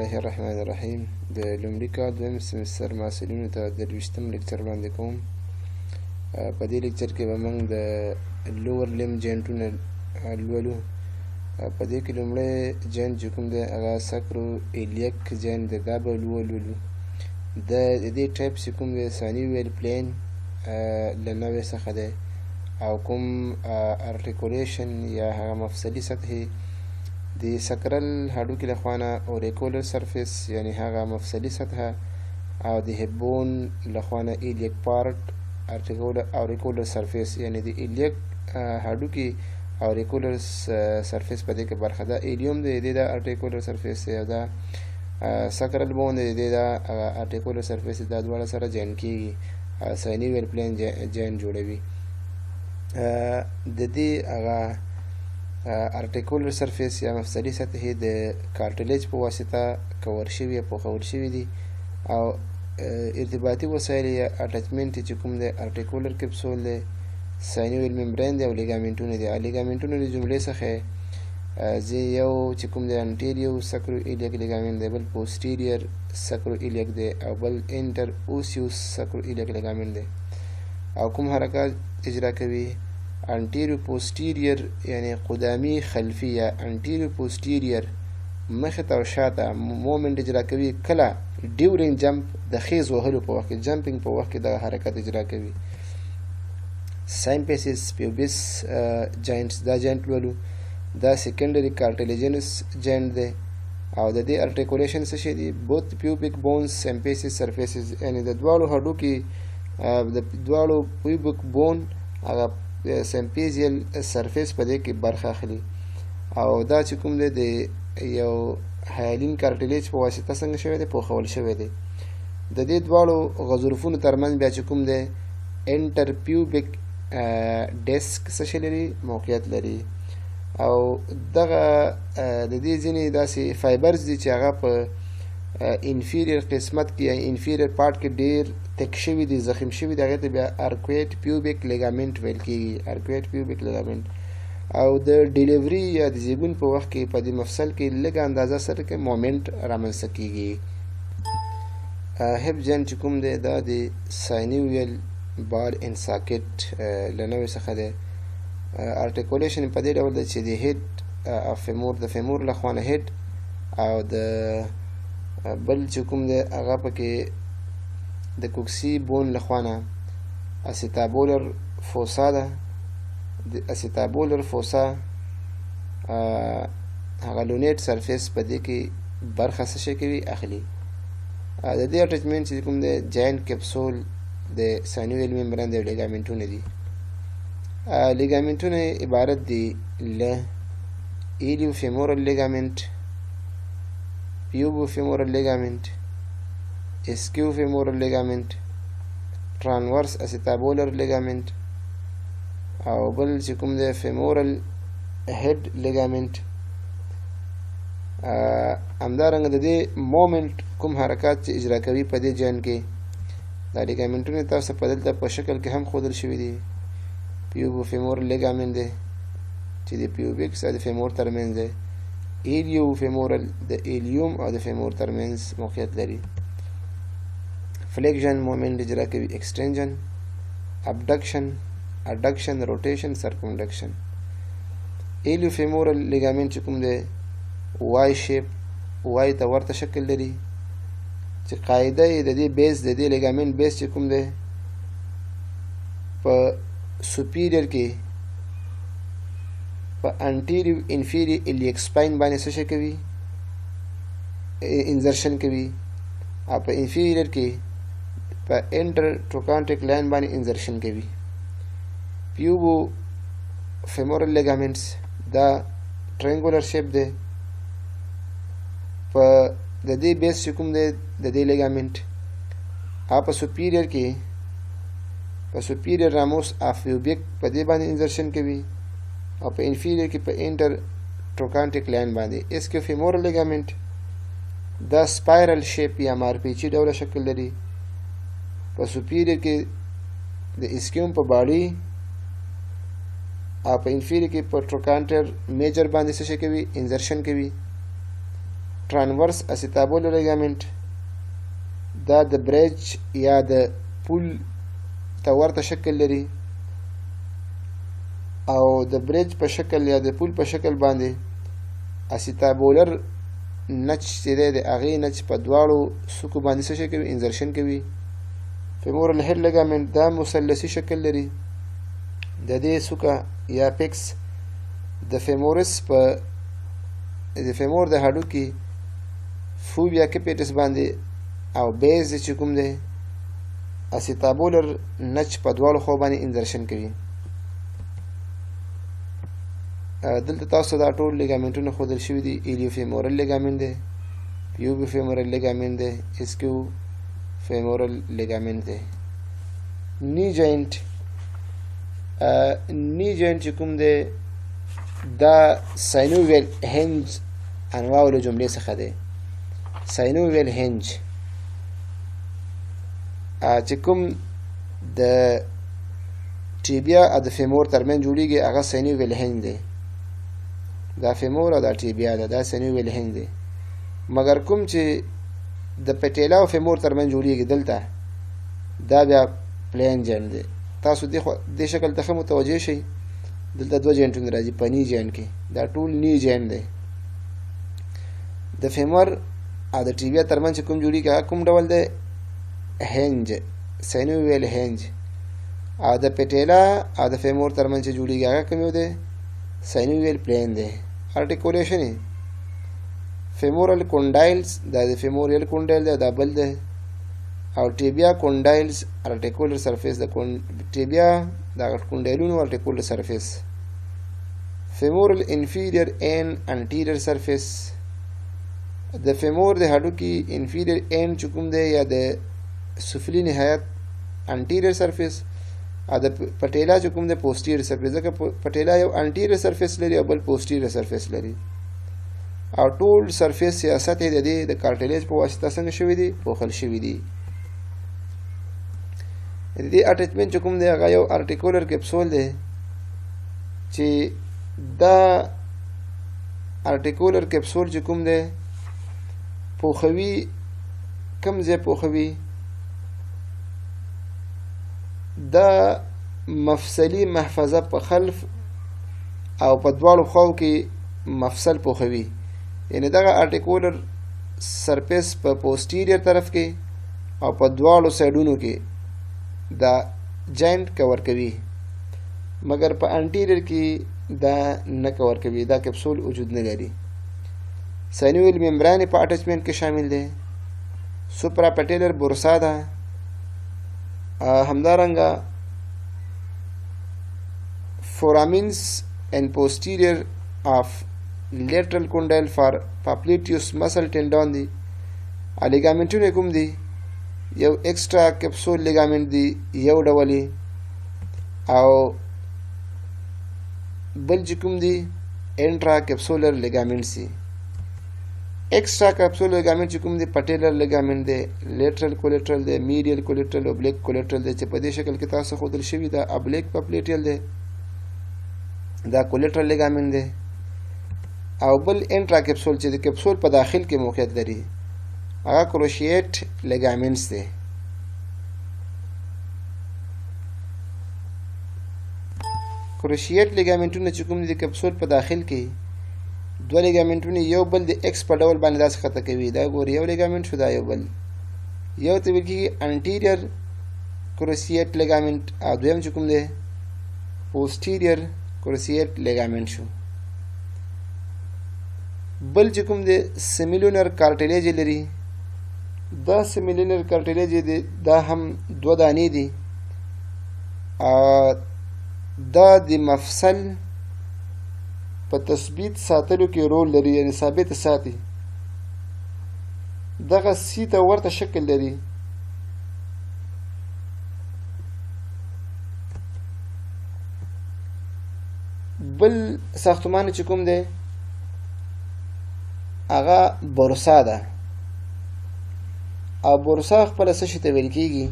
الله الرحمن الرحیم. د لومړي کال دویم سمستر محصلینو ته د 20م لیکچر وړاندې کوم. په دې لیکچر کې به موږ د لوور لیم جاینټونه لولو. په دې کې لومړی جاینټ چې کوم دی هغه سکرو ایلیک جاینټ دی، دا به ولولو. د دې ټایپ چې کوم دی ثاني ویل پلین له نوع څخه دی، او کوم ارټیکولیشن یا هغه مفصلي سطحې د سکرل هډوکي له خوا نه اوریکولر سرفیس یعنی هغه مفصلي سطحه، او د هیبون له خوا نه ایلیک پارټ اوریکولر سرفیس یعنی د ایلیک هډوکي اوریکولر سرفیس په دې کې برخه ده. ایلیوم د دې د ارټیکولر سرفیس دی او دا سکرل بون د دې د ارټیکولر سرفیس، دا دواړه سره جاین کېږي، سایني ویل پلین جاین جوړوي. د دې هغه ارټیکولر سرفیس یا مفصلي سطحې د کارټلیج په واسطه کور شوي یا پوښول شوي دي، او ارتباطي وسایل یا اټچمنټ چې کوم دی ارټیکولر کپسول دی، سایني ویل ممبرین دی او لیګامنټونه دي. لیګامنټونه د جملې څخه یو چې کوم دی انټیریو سکرو ایلیک لیګامنټ دی، بل پوسټیریر سکرو ایلیک دی، او بل انټر اوسیوس سکرو ایلیک لیګامنټ دی. او کوم حرکات اجرا کوي؟ انټیریو پوسټیریر یعنی قدامي خلفي یا انټیریو پوسټیریر مخې ته او شاته مومنټ اجرا کوي. کله ډیورینګ جمپ د خیز وهلو په وخت کې، جمپینګ په وخت کې دغه حرکت اجرا کوي. سایمپیسس پیوبس جاینټس، دا جاینټ لولو. دا سیکنډري کارټلیجنس جاینټ دی، او د دې ارټیکولیشن څه شی دی؟ بوت پیوبیک بونز سیمپیسس سرفیسز، یعنی د دواړو هډوکي د دواړو پیوبیک بون هغه سیمپیزیل سرفیس په دې کې برخه اخلي. او دا چې کوم دی د یو هایلین کارټلیج په واسطه څنګه شوی دی؟ پوښول شوی دی. د دې دواړو غضروفونو ترمنځ بیا چې کوم دی انټر پیوبیک ډیسک څه شی لري؟ موقعیت لري. او دغه د دې ځینې داسې فایبرز دي چې هغه په انفیریر قسمت کې یا انفیریر پارټ کې ډیر تک شوي دي، زخم شوي دي، هغې ته بیا ارکویټ پیوبیک لیګامنټ ویل کېږي، ارکویټ پیوبیک لیګامنټ. او د ډیلیوري یا د زیږون په وخت کې په دې مفصل کې لږه اندازه سره کې مومنټ رامنځته کېږي. هیپ جاینټ چې کوم دی دا د سایني ویل بال ان ساکټ له نوع څخه دی. ارټیکولیشن په دې ډول ده چې د هیډ اف فیمور د فیمور له خوا نه هیډ، او د بل چې کوم دی هغه پکې د کوکسي بون له خوا نه اسیتابولر فوسا ده. د اسیتابولر فوسا هغه لونیټ سرفیس په دې کې برخه څه شی کوي؟ اخلي. د دې اټچمنټ چې کوم دی جاینټ کپسول د سایني ویل ممبرین د لیګامنټونه دي. لیګامنټونه عبارت دي له ایلیو فیمورل لیګامنټ، پیوبو فیمورل لیګامنټ، اسکیو فیمورل لیګامنټ، ترانورس اسیتابولر لیګامنټ، او بل چې کوم دی فیمورل هیډ لیګامنټ. همدارنګه د دې مومنټ کوم حرکات چې اجرا کوي په دې جاینټ کې، دا لیګامنټونه تاسو په دلته په شکل کې هم ښودل شوي دي. پیوبو فیمورل لیګامنټ دی چې د پیوبیکس او د فیمور ترمنځ دی. ایلیو فیمورل د ایلیوم او د فیمور ترمنځ موقعیت لري. فلیکشن مومنټ اجرا کوي، ایکسټنشن، ابډکشن، اډکشن، روټیشن، سرکمډکشن. ایلیو فیمورل لیګامنټ چې کوم دی وای شیپ، وای ته ورته شکل لري، چې قاعده یې د دې بیس د دې لیګامنټ بیس چې کوم دی په سوپیریر کې په انټیریو انفیریور ایلیک سپاین باندې څه شی کوي؟ انزرشن کوي. او په انفیریور کې په انټر ټروکانټریک لاین باندې انزرشن کوي. پیوبو فیمورل لیګامنټس دا ټرینګولر شیپ دی. په د دې بیس چې کوم دی د دې لیګامنټ او په سوپیریر کې په سوپیریر راموس اف پیوبیک په دې باندې انزرشن کوي، او په انفیریر کې په انټر ټروکانټریک لاین باندې. اسکیو فیمورل لیګامنټ دا سپایرل شیپ یا مارپیچي ډوله شکل لري. په سوپیریر کې د اسکیوم په باډي او په انفیریر کې په ټروکانټر میجر باندې څه شي کوي؟ انزرشن کوي. ترانورس اسیتابولر لیګامنټ دا د برج یا د پول ته ورته شکل لري او د برج په شکل یا د پول په شکل باندې اسیتابولر نچ چې دی د هغې نچ په دواړو څوکو باندې څه شی کوي انزرشن کوي. فیمورل هیډ لیګامنټ دا مثلثي شکل لري د دې څوکه یا پیکس د فیمورس په د فیمور د هډوکي فوبیا کیپیټس باندې او بیز چې کوم دی اسیتابولر نچ په دواړو خوا باندې انزرشن کوي. دلته تاسو دا ټول لیګامنټونه ښودل شوي دي. ایلیوفیمورل لیګامنټ دی، پیوبیفیمورل لیګامنټ دی، اسکیو فیمورل لیګامنټ دی. نی جوینټ چې کوم دی دا ساینوویل هنج انواع له جملې څخه دی. ساینوویل هنج چې کوم د ټیبیا او د فیمور ترمنځ جوړیږي هغه ساینوویل هنج دی. دا فیمور او دا ټیبیا ده، دا ساینوویل هنج دی. مګر کوم چې د پټیلا او فیمور ترمنځ جوړیږي دلته دا بیا پلین جوینټ دی. تاسو دې شکل ته ښه متوجه شئ. دلته دوه جوینټونه راځي په نی جوینټ کې، دا ټول نی جوینټ دی. د فیمر او د ټیبیا ترمنځ چې کوم جوړیږي هغه کوم ډول دی؟ هنج، ساینوویل هنج. او د پټیلا او د فیمور ترمنځ چې جوړیږي هغه کوم یو دی؟ ساینوویل پلین دی. ارټیکولیشن فیمورل کونډایلز دا د فیموریل کونډایل دی، دا بل دی. او ټیبیا کونډایلز ارټیکولر سرفیس د ټیبیا دا کونډایلونو ارټیکولر سرفیس. فیمورل انفیریور اینڈ انټیریور سرفیس د فیمور د هډوکي انفیریور اینډ چې کوم دی یا د سفلي نهایت انټیریور سرفیس او د پټیلا چې کوم دی پوسټیریور سرفیس. ځکه پټیلا یو انټیریور سرفیس لري او بل پوسټیریور سرفیس لري. او ټول سرفیس سیاست یې د دې د کارټلیج په واسطه څنګه شوي دي؟ پوښل شوي دي. د دې اټیچمنټ چې کوم دی هغه یو ارټیکولر کپسول دی چې دا ارټیکولر کپسول چې کوم دی پوښوي کوم ځای پوښوي؟ دا مفصلي محفظه په خلف او په دواړو خواو کې مفصل پوښوي. یعنی دغه ارټیکولر سرفیس په پوسټیریور طرف کې او په دواړو سایډونو کې دا جاینټ کور کوي، مګر په انټیریور کې دا نه کور کوي، دا کپسول وجود نه لري. ساینوویل ممبران په اټیچمنټ کې شامل دی. سوپرا پټیلر بورسا ده. همدارنګه فورامینز and posterior of lateral condyle for popliteus muscle tendon دی. لیګامنټونه کوم دي؟ یو ایکسترا کپسول لیګامنټ دی یو ډولې، او بل چې کوم دی انټرا کپسولر لیګامنټس دي. ایکسترا کپسول لیګامنټ چې کوم دی پټیلر لیګامنټ دی، لیټرل کولیټرل دی، میډیل کولیټرل، اوبلیک کولیټرل دی چې په دې شکل کې تاسو ښودل شوي ده. ابلیک پپلیټیل دی، دا کولیټرل لیګامنټ دی. او بل انټرا کپسول چې د کپسول په داخل کې موقعیت لري هغه کروشیټ لیګامنټس دی. کروشیټ لیګامنټونه چې کوم دي د کپسول په داخل کې دوه لیګامنټونه یو بل د ایکس په ډول باندې داسې خطه کوي. دا ګور یو لیګامنټ شو، دا یو بل. یو ته ویل کېږي انټیریور کروشیټ لیګامنټ او دویم چې کوم دی پوسټیریور کروشیټ لیګامنټ شو. بل چې کوم دی سیمیلونر کارټلیج لري. دا سیمیلونر کارټلیج دی، دا هم دوه دانې دي. دا د مفصل په تثبیت ساتلو کې رول لري، یعنی ثابت ساتي. دغه سی ته ورته شکل لري. بل ساختمان چې کوم دی هغه بورسا ده. او بورسا خپله څه شي ته ویل کېږي؟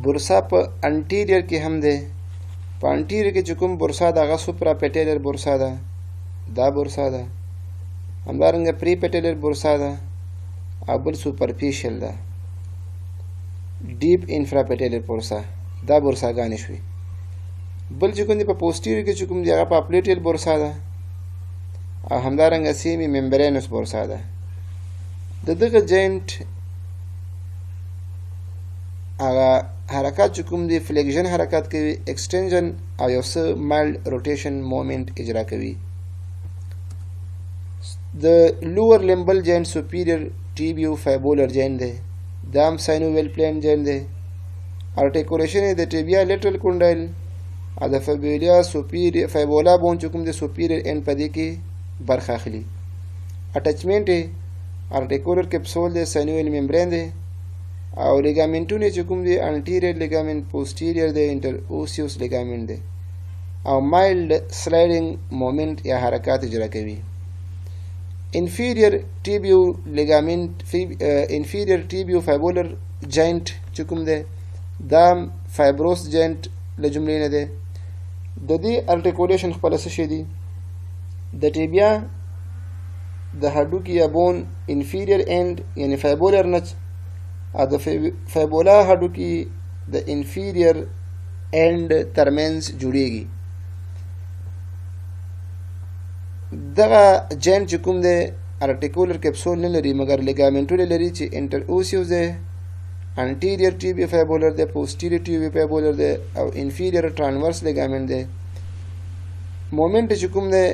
بورسا په انټیریور کې هم دی. په انټیریور کې چې کوم بورسا ده هغه سوپرا پیټیلر بورسا ده، دا بورسا ده. همدارنګه پری پیټلر بورسا ده او بل سوپرفیشل ده ډیپ انفرا پیټلر بورسا دا بورساګانې شوي بل چې کوم دی په پوسټیریور کې چې کوم دی هغه پاپلیټیل بورسا ده او همدارنګه سیمی ممبرینوس بورسا ده د دغه جاینټ هغه حرکات چې کوم دی فلیکشن حرکات کوي ایکسټنشن او یو څه مایلډ روټیشن مومنت اجرا کوي د لوور لمبل جاینټ سپیریور ټیبیوفیبولر جاینټ دی دا هم ساینوویل پلین جاینټ دی ارټیکولیشن د ټیبیا لیټرل کونډایل او د فیبولا سپیریور فیبولا بون چې کوم دی سپیریور اینډ په دې کې برخه اخلي اټچمنټ ارټیکولر کپسول دی ساینوویل ممبرین دی او لیګامنټونه چې کوم دی انټیریور لیګامنټ پوسټیریور دی انټر اوسیوس لیګامنټ دی او مایلډ سلایډینګ مومنت یا حرکات اجرا کوي inferior tibiofibular joint چې کوم دی دا فایبروس جاینټ له جملې نه دی د دې ارټیکولیشن خپل څه شي دی د ټیبیا د هډوکي یا بون انفیریور اینډ یعنی فایبولر نچ او د فایبولا هډوکي د انفیریور اینډ ترمنځ جوړیږي دغه جاینټ چې کوم دی ارټیکولر کپسول نه لري مګر لیګامنټونه لري چې انټر اوسیوس دی انټیریور ټیبیوفیبولر دی پوسټیریور ټیبیوفیبولر دی او انفیریور ټرانورس لیګامنټ دی مومنت چې کوم دی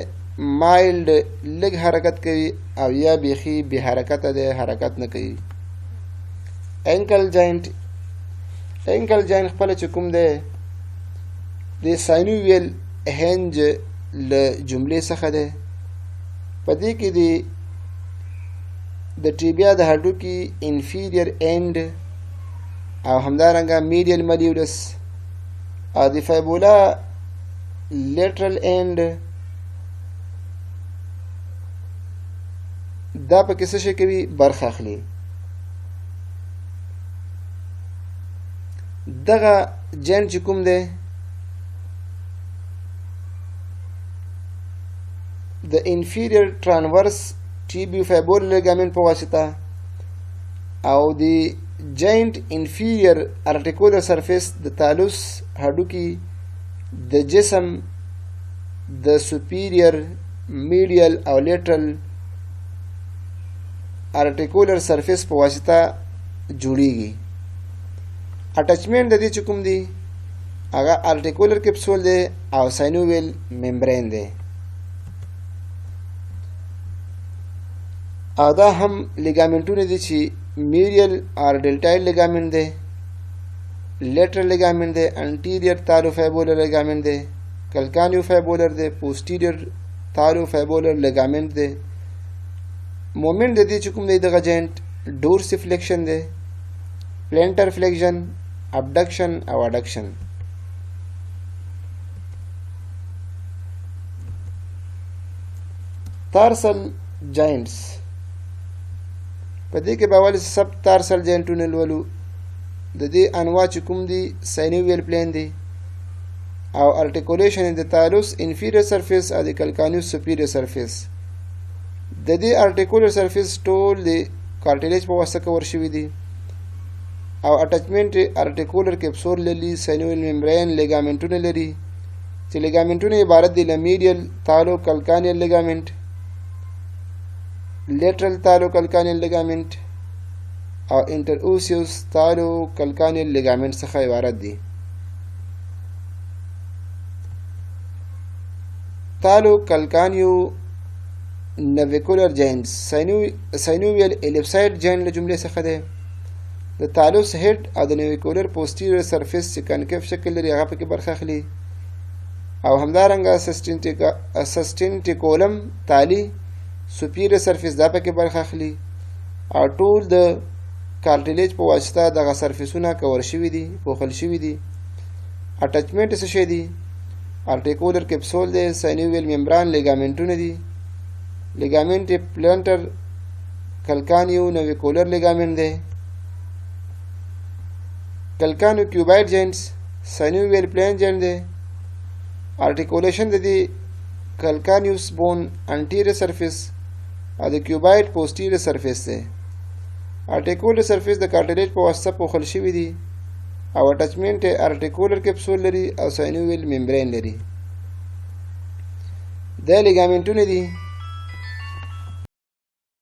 مایلډ لږ حرکت کوي او یا بیخي بې حرکته دی حرکت نه کوي انکل جاینټ خپله چې کوم دی د ساینوویل هنج له جملې څخه دی په دې کې د ټیبیا د هډوکي انفیریور اینډ او همدارنګه میډیل ملیولس او د فایبولا لیټرل اینډ دا په کې څه شی کوي برخه اخلي دغه جاینټ چې کوم دی د انفیریور ټرانورس ټیبیوفیبولر لیګامنټ په واسطه او د جاینټ انفیریور ارټیکولر سرفیس د تالوس هډوکي د جسم د سپیریور میډیل او لیټرل ارټیکولر سرفیس په واسطه جوړیږي اټچمنټ د دې چې کوم دی هغه ارټیکولر کپسول دی او ساینوویل ممبرین دی او دا هم لیګامنټونه دي چې میډیل اور ډیلټایل لیګامنټ دی لیټرل لیګامنټ دی انټیریور تالوفیبولر لیګامنټ دی کلکانیوفیبولر دی پوسټیریور تالوفیبولر لیګامنټ دی مومنت د دې چې کوم دی دغه جاینټ ډورسیفلیکشن دی پلانټر فلیکشن ابډکشن او اډکشن تارسل جاینټس په دې کې به اول سب تارسل جاینټونه لولو د دې انواع چې کوم دي ساینوویل پلین دی او ارټیکولیشن د تالوس انفیریور سرفیس او د کلکانیوس سپیریور سرفیس د دې ارټیکولر سرفیس ټول د کارټیلیج په واسطه کور شوي دي او اټچمنټ ارټیکولر کپسول لري ساینوویل ممبرین لیګامنټونه لري چې لیګامنټونه عبارت دي له میډیل تالوکالکانیل لیګامنټ لیټرل تالوکالکانیل لیګامنټ او انټر اوسیوس تالوکالکانیل لیګامنټ څخه عبارت دي Talocalcaneonavicular joints synovial ellipsoid joint له جملې څخه دی د تالوس هډ او د نویکولر پوسټیریور سرفیس چې کنکیف شکل لري هغه پکې برخه اخلي او همدارنګه سسټینټیکولم تالی سپیریور سرفیس دا پکې برخه اخلي او ټول د کارټیلیج په واسطه دغه سرفیسونه کور شوي دي پوښل شوي دي اټچمنټ څه شی دی ارټیکولر کپسول دی ساینوویل ممبران لیګامنټونه دي لیګامنټ پلانټر کلکانیونویکولر لیګامنټ دی کلکانوکیوبایډ جاینټس ساینوویل پلین جاینټ دی ارټیکولیشن د دې کلکانیوس بون انټیریور سرفیس او د کیوباید پوسټیریور سرفیس دی. ارټیکولر سرفیس د کارټلیج په واسطه پوښل شوي دي او اټچمنټ یې ارټیکولر کپسول لري او ساینوویل ممبرین لري. دا لیګامنټونه دي